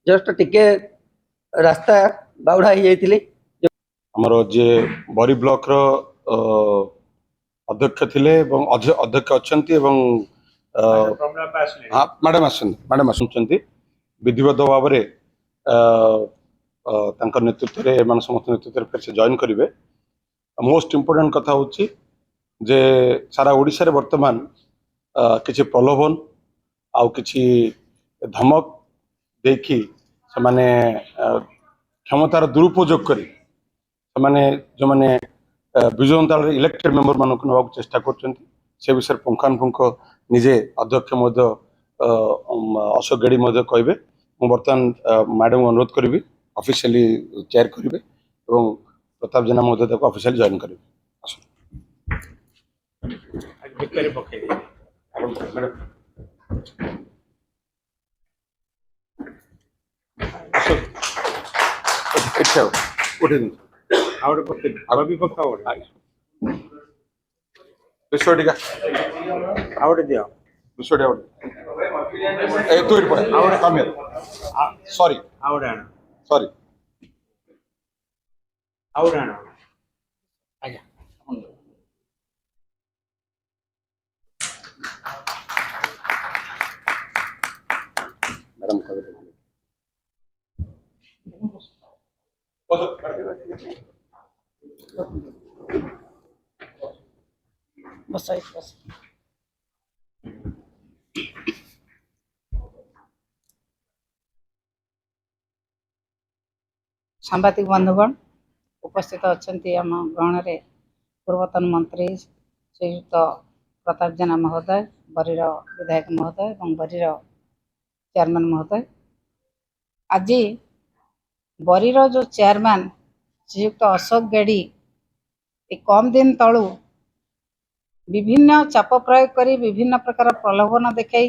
Just टिके रास्ता बाउड़ा हो जाइए। आमर जे बरी ब्लॉक रो अध्यक्ष थिले एवं अध्यक्ष अच्छंती एवं हाँ मैडम आसुंचंती विधिवत भाव रे तांकर नेतृत्व रे मान समस्त नेतृत्व रे फिर से जॉइन करिवे। मोस्ट इम्पोर्टेंट कथा होची जे सारा ओडिशा रे वर्तमान किछि प्रलोभन आउ किछि धमक देखि से माने क्षमतार दुरुपयोग करी से जो माने विजय जनता इलेक्टेड मेंबर मान को नवा चेष्टा करछंती से विषय पुंखानुपुंख निजे अध्यक्ष महोदय अशोक गेड़ी महोदय कहबे। मु बर्तमान मैडम अनुरोध करी ऑफिशियली चेयर करेंगे और प्रताप जेना महोदय को ऑफिशियली जॉइन करेंगे। सॉरी सॉरी मैडम सांबादिक बंधुगण उपस्थित अच्छा आम ग्रहण में पूर्वतन मंत्री श्रीयुक्त प्रताप जेना महोदय, बरीर विधायक महोदय और बरीर चेयरमैन महोदय। आज बरीर जो चेयरमैन श्रीयुक्त अशोक गेड़ी कम दिन तलू विभिन्न चाप प्रयोग करी विभिन्न प्रकार प्रलोभन देखाई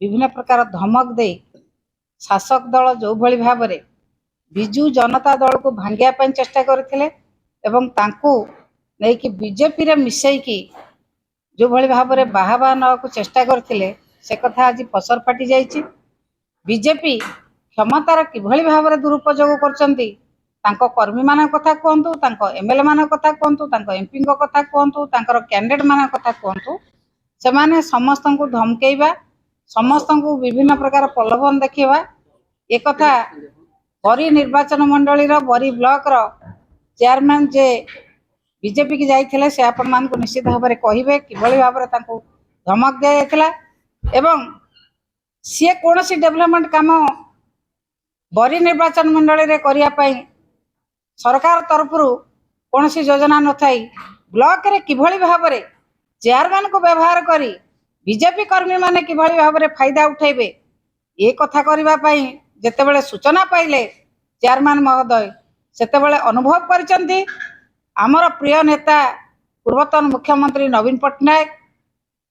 विभिन्न प्रकार धमक दे शासक दल जो भली भाव में विजु जनता दल को भांगिया चेष्टा करथिले एवं तांकू नहीं कि बीजेपी रे मिसैकी जो भली भाव में बाहा ना को चेष्टा करथिले से कथा आज पसर फाटी जाइछि। बीजेपी क्षमतार किभली भाव में दुरुपयोग करचंती तांको कर्मी मान कथा कहतु, तांको एमएलए मान कथा कहतु, तांको एमपी कथा कहतु, तांकर कैंडिडेट मान कथा कहतु, से माने समस्त को धमकेइबा समस्त को विभिन्न प्रकार प्रलोभन देखा एक कथा बरी निर्वाचन मंडली बरी ब्लॉक रो चेयरमैन जे बीजेपी की जाइथिले से आपण मान को निश्चित भाव में कहिबे किभली भाव में तांको धमक दिया जाइथिला एवं सी कौन सी डेवलपमेंट काम बरी निर्वाचन मंडली रे करिया पई सरकार तरफ कौन सी योजना न थाई ब्लॉक रे किभली भाव में चेयरमैन को व्यवहार करी बीजेपी कर्मी माने किभली भाव में फायदा उठेबे ये कथा करिबा पई जेतेबेले सूचना पाइले चेयरमैन महोदय सेतेबेले अनुभव करिसंती आमर प्रिय नेता पूर्वतन मुख्यमंत्री नवीन पट्टनायक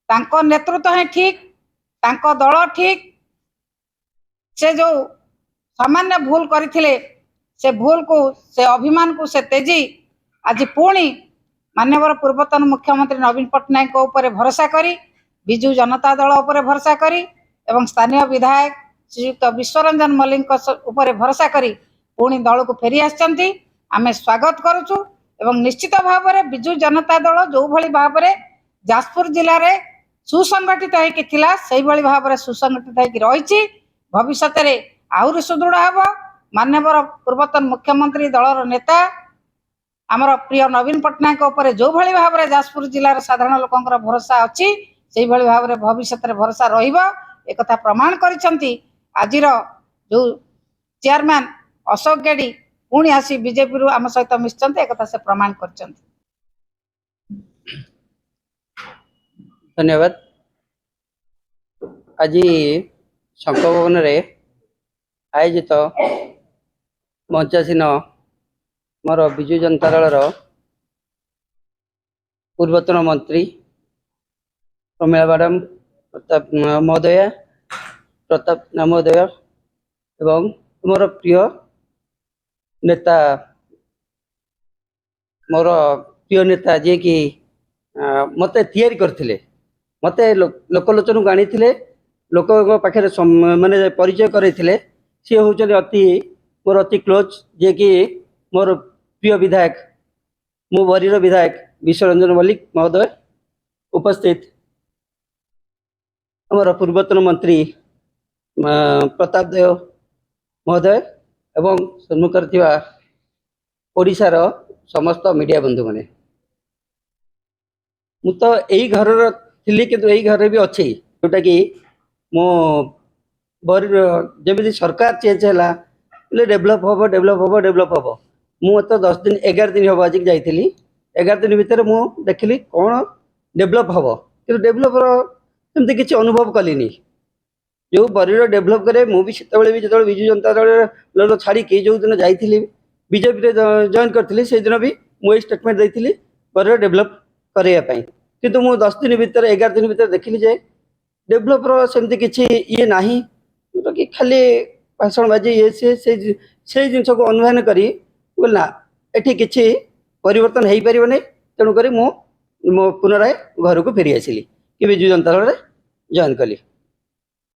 तांको नेतृत्व है ठीक तांको दल ठीक से जो सामान्य भूल करथिले से भूल को से अभिमान को से तेजी आज पुणी माननीय पूर्वतन मुख्यमंत्री नवीन पट्टनायक को ऊपर भरोसा करी विजु जनता दल ऊपर भरोसा करी एवं स्थानीय विधायक श्रीयुक्त विश्वरंजन मल्लिक ऊपर भरोसा करी पुणी दल को फेरी आसचंती आमे स्वागत करुचु एवं निश्चित भाव में विजु जनता दल जो भली भाव में जाजपुर जिले में सुसंगठित होइकि थिला सेही भली भाव में सुसंगठित होइकि रहिछि भविष्य में आहुरी सुदृढ़ हब। माननीय पूर्वतन मुख्यमंत्री दलर नेता आमर प्रिय नवीन पट्टनायक ऊपर जो भली भाव में जाजपुर जिलार साधारण लोकंकर भरोसा अच्छी से भली भाव में भविष्य में भरोसा रहिबो एक कथा प्रमाण करिसंती आजिर जो चेयरमैन अशोक गेड़ी पुणी आसी बीजेपी रु आम सहित मिशन एक कथा से प्रमाण करिसंती। धन्यवाद। आज शंख भवन रे आयोजित मंचासीन मोर विजु जनता दल पूर्वतन मंत्री प्रमिला मैडम प्रताप महोदय प्रताप महोदय एवं मोर प्रिय नेता जे कि मत तैयारी करथिले मत लोकलोचन को आनी लोक पाखे माने परिचय करैथिले सी हूँ अति मोर अति क्लोज जे कि मोर प्रिय विधायक मो बरीर विधायक विश्वरंजन मल्लिक महोदय उपस्थित आमर पूर्वतन मंत्री प्रताप देव महोदय एवं सम्मुखर थिबा ओडिशार समस्त मीडिया बंधु मैंने मु तो यही घर थी कि यही घर भी अच्छी जोटा कि मो बर जमी सरकार चेंज है डेभलप हम डेभलप हम मु तो 10 दिन 11 दिन हम आज जाइली 11 दिन भितर मु देखली कौन डेभलप हम कि डेभलप सेमती किसी अनुभव कलिनी जो बरीर डेभलप करे मुझे भी जो विजु जनता दल छाड़ी जो दिन जाइली बीजेपी जॉइन करी से दिन भी मुझे स्टेटमेंट देती बरीर डेभलप करने किंतु मु 10 दिन भितर 11 दिन भितर देखली जे डेभलप सेमती किसी ये ना जोटा कि खाली भाषण बाजी ये से जिन को अनुधान करी बोल ना एठी किसी परिवर्तन हो पार नहीं तेणुक मो पुनराय घर को फेरी आसिली कि विजु जनता दल जॉइन कली।